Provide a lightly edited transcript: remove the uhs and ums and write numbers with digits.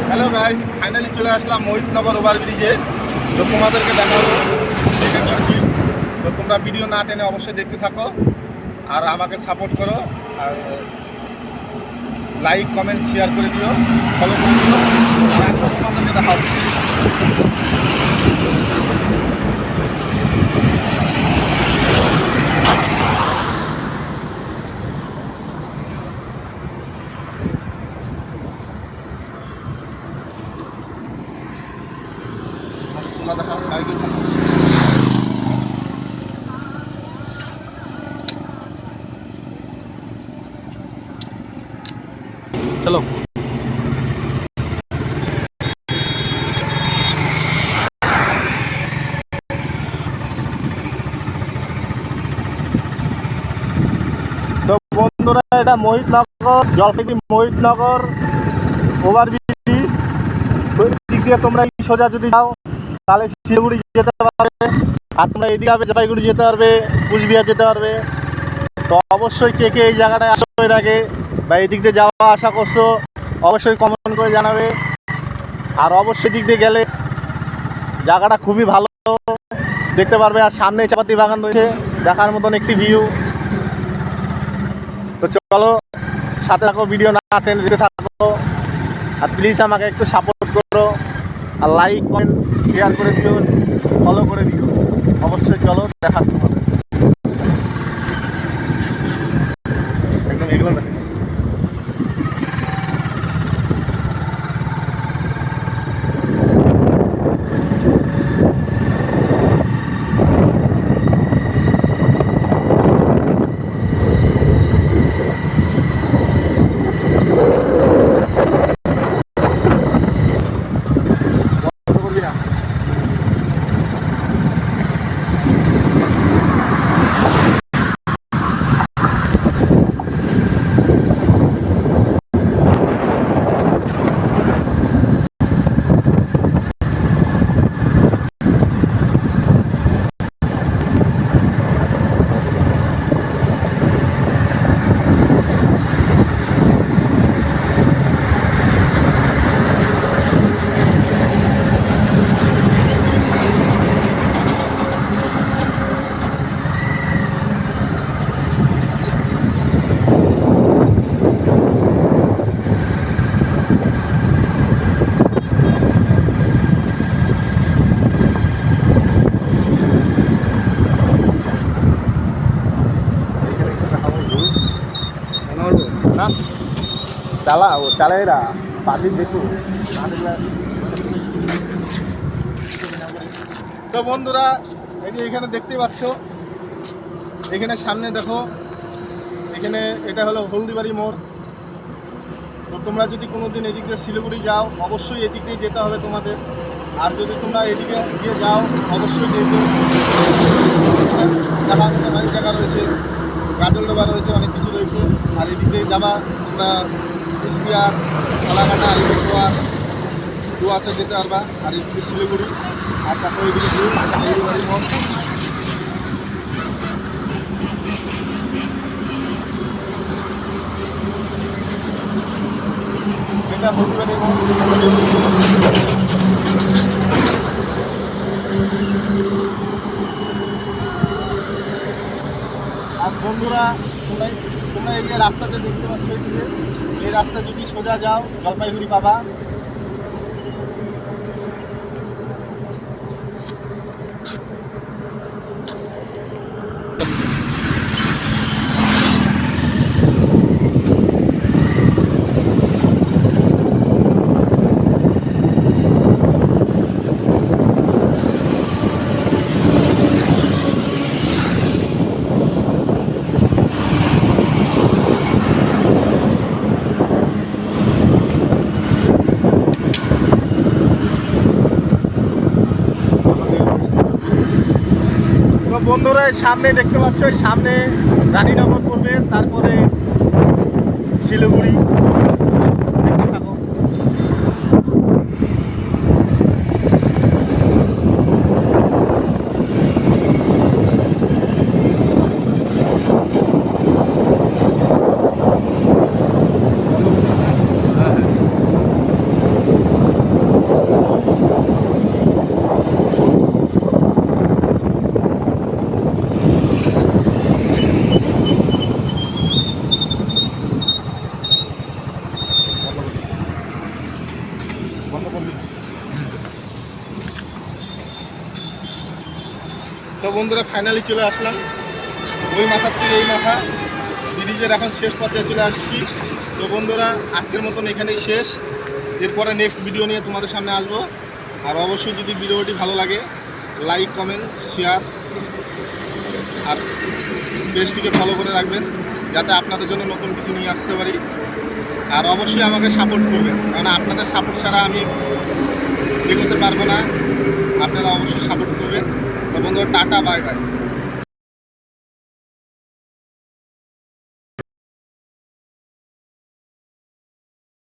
Hello guys, finally চলে আসলাম মোহিতনগর ওভারব্রিজে। তো তোমাদেরকে দেখাবো এখানে কি। তো তোমরা ভিডিও না টেনে অবশ্যই দেখতে থাকো আর আমাকে সাপোর্ট করো, আর লাইক কমেন্ট শেয়ার করে দিও, ফলো করে দিও। আর এখন তোমাদেরকে দেখাবো। তোমরা দেখাও লাইকে থাকো। চলো। তো বন্ধুরা, এটা মোহিতনগর, জলপাইগুড়ি মোহিতনগর ওভারব্রিজ। তো এদিক দিয়ে তোমরা সোজা যদি যাও তাহলে শিলিগুড়ি যেতে পারবে, আর তোমরা এদিকে হবে জলপাইগুড়ি যেতে পারবে, কুচবিহার যেতে পারবে। তো অবশ্যই কে কে এই জায়গাটায় আসো এর আগে বা এই দিক দিয়ে যাওয়া আসা করছো অবশ্যই কমেন্ট করে জানাবে। আর অবশ্যই দিক দিয়ে গেলে জায়গাটা খুবই ভালো দেখতে পারবে, আর সামনে চাপাতি বাগান রয়েছে দেখার মতন একটি ভিউ। তো চলো সাথে থাকো, ভিডিও না টেনে দিতে থাকো, আর প্লিজ আমাকে একটু সাপোর্ট করো, আর লাইক কমেন্ট শেয়ার করে দিও, ফলো করে দিও। অবশ্যই চলো দেখা তোমাদের একদম এগুলো দেখো। চালাও চালাইরা পাখি দেখো। তো বন্ধুরা, এই যে এখানে দেখতে পাচ্ছ, এখানে সামনে দেখো, এখানে এটা হলো হলদিবাড়ি মোড়। তো তোমরা যদি কোনোদিন এদিক দিয়ে শিলিগুড়ি যাও অবশ্যই এদিক দিয়ে যেতে হবে তোমাদের। আর যদি তোমরা এদিকে দিয়ে যাও অবশ্যই যেতে যাবার অনেক জায়গা রয়েছে, গাজল ডোবা রয়েছে, অনেক কিছু রয়েছে। আর এদিক দিয়ে যাবা তোমরা কুচবিহার, ফালাকাটা, আলিপুরদুয়ার, ডুয়ার্সে যেতে পারবা। আর এদিকে শিলিগুড়ি, আর তারপর এদিকে হলদিবাড়ি মোড়। এটা হলদিবাড়ি মোড়। আর বন্ধুরা, তোমরা এই যে রাস্তাতে দেখতে পাচ্ছ, এই রাস্তা যদি সোজা যাও জলপাইগুড়ি পাবা। বন্ধুরা, সামনে দেখতে পাচ্ছ, সামনে রানীনগর পড়বে, তারপরে শিলিগুড়ি। দেখতে থাকো। তো বন্ধুরা ফাইনালি চলে আসলাম ওই মাথার থেকে এই মাথা ব্রিজের এখন শেষ পর্যায়ে চলে আসছি। তো বন্ধুরা আজকের মতন এখানেই শেষ, এরপরে নেক্সট ভিডিও নিয়ে তোমাদের সামনে আসবো। আর অবশ্যই যদি ভিডিওটি ভালো লাগে লাইক কমেন্ট শেয়ার আর পেজটিকে ফলো করে রাখবেন যাতে আপনাদের জন্য নতুন কিছু নিয়ে আসতে পারি। আর অবশ্যই আমাকে সাপোর্ট করবেন, কারণ আপনাদের সাপোর্ট ছাড়া আমি এগোতে পারবো না। আপনারা অবশ্যই সাপোর্ট করবেন। তো বন্ধুরা টাটা বাই বাই।